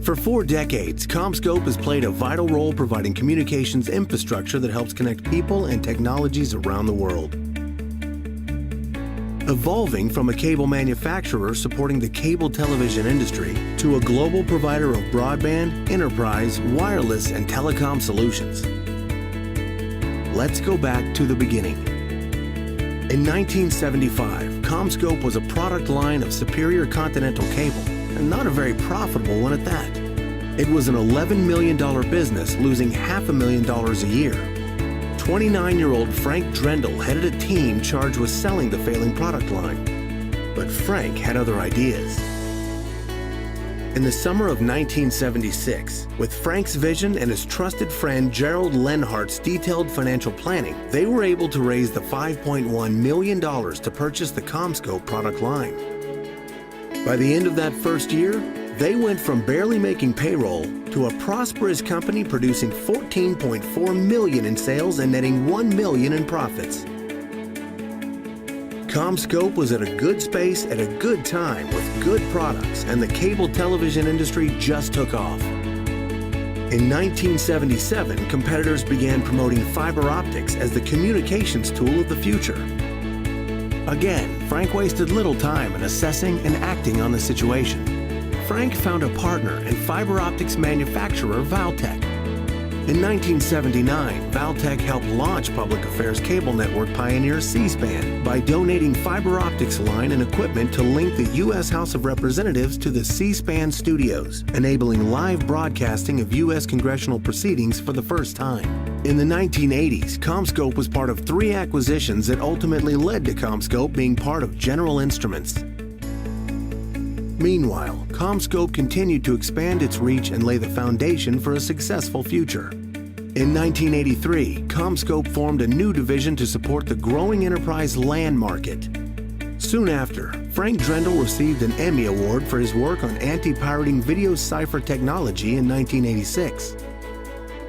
For 4 decades, CommScope has played a vital role providing communications infrastructure that helps connect people and technologies around the world. Evolving from a cable manufacturer supporting the cable television industry to a global provider of broadband, enterprise, wireless, and telecom solutions. Let's go back to the beginning. In 1975, CommScope was a product line of superior continental cable, and not a very profitable one at that. It was an $11 million business, losing $500,000 a year. 29-year-old Frank Drendel headed a team charged with selling the failing product line. But Frank had other ideas. In the summer of 1976, with Frank's vision and his trusted friend Gerald Lenhart's detailed financial planning, they were able to raise the $5.1 million to purchase the CommScope product line. By the end of that first year, they went from barely making payroll to a prosperous company producing $14.4 million in sales and netting $1 million in profits. CommScope was at a good space at a good time with good products, and the cable television industry just took off. In 1977, competitors began promoting fiber optics as the communications tool of the future. Again, Frank wasted little time in assessing and acting on the situation. Frank found a partner in fiber optics manufacturer Valtech. In 1979, Valtech helped launch public affairs cable network pioneer C-SPAN by donating fiber optics line and equipment to link the U.S. House of Representatives to the C-SPAN studios, enabling live broadcasting of U.S. congressional proceedings for the first time. In the 1980s, CommScope was part of 3 acquisitions that ultimately led to CommScope being part of General Instruments. Meanwhile, CommScope continued to expand its reach and lay the foundation for a successful future. In 1983, CommScope formed a new division to support the growing enterprise LAN market. Soon after, Frank Drendel received an Emmy Award for his work on anti-pirating video cipher technology in 1986.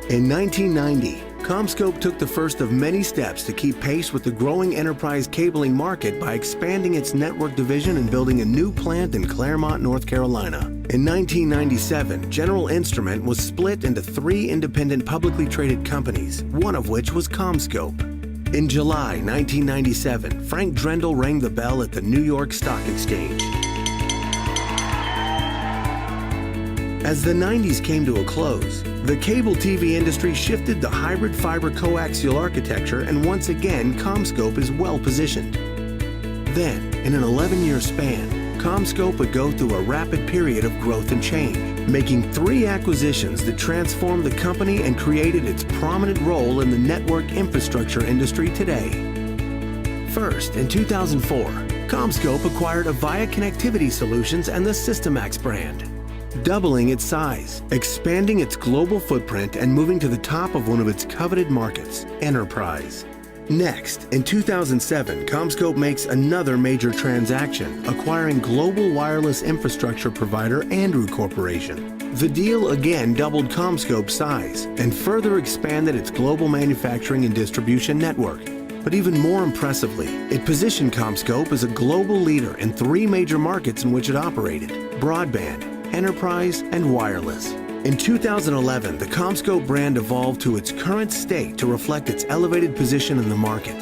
In 1990, CommScope took the first of many steps to keep pace with the growing enterprise cabling market by expanding its network division and building a new plant in Claremont, North Carolina. In 1997, General Instrument was split into 3 independent publicly traded companies, one of which was CommScope. In July 1997, Frank Drendel rang the bell at the New York Stock Exchange. As the 90s came to a close, the cable TV industry shifted to hybrid fiber coaxial architecture, and once again, CommScope is well positioned. Then, in an 11-year span, CommScope would go through a rapid period of growth and change, making 3 acquisitions that transformed the company and created its prominent role in the network infrastructure industry today. First, in 2004, CommScope acquired Avaya Connectivity Solutions and the Systemax brand, doubling its size, expanding its global footprint, and moving to the top of one of its coveted markets, enterprise. Next, in 2007, CommScope makes another major transaction, acquiring global wireless infrastructure provider Andrew Corporation. The deal again doubled CommScope's size and further expanded its global manufacturing and distribution network. But even more impressively, it positioned CommScope as a global leader in 3 major markets in which it operated: broadband, enterprise, and wireless. In 2011, the CommScope brand evolved to its current state to reflect its elevated position in the market.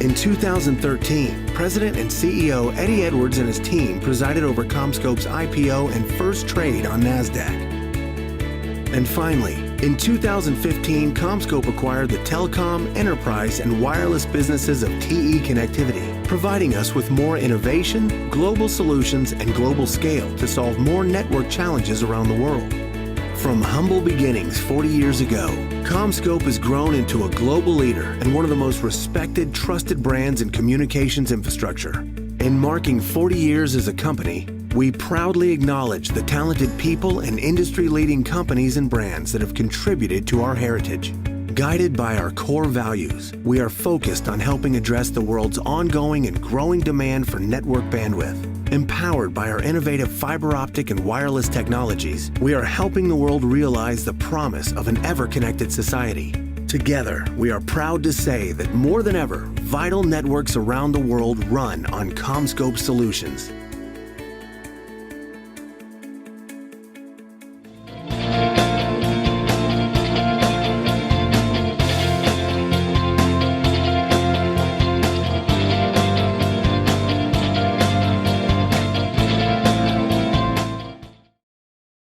In 2013, President and CEO Eddie Edwards and his team presided over CommScope's IPO and first trade on NASDAQ. And finally, in 2015, CommScope acquired the telecom, enterprise, and wireless businesses of TE Connectivity, providing us with more innovation, global solutions, and global scale to solve more network challenges around the world. From humble beginnings 40 years ago, CommScope has grown into a global leader and one of the most respected, trusted brands in communications infrastructure. In marking 40 years as a company, we proudly acknowledge the talented people and industry-leading companies and brands that have contributed to our heritage. Guided by our core values, we are focused on helping address the world's ongoing and growing demand for network bandwidth. Empowered by our innovative fiber optic and wireless technologies, we are helping the world realize the promise of an ever-connected society. Together, we are proud to say that more than ever, vital networks around the world run on CommScope solutions.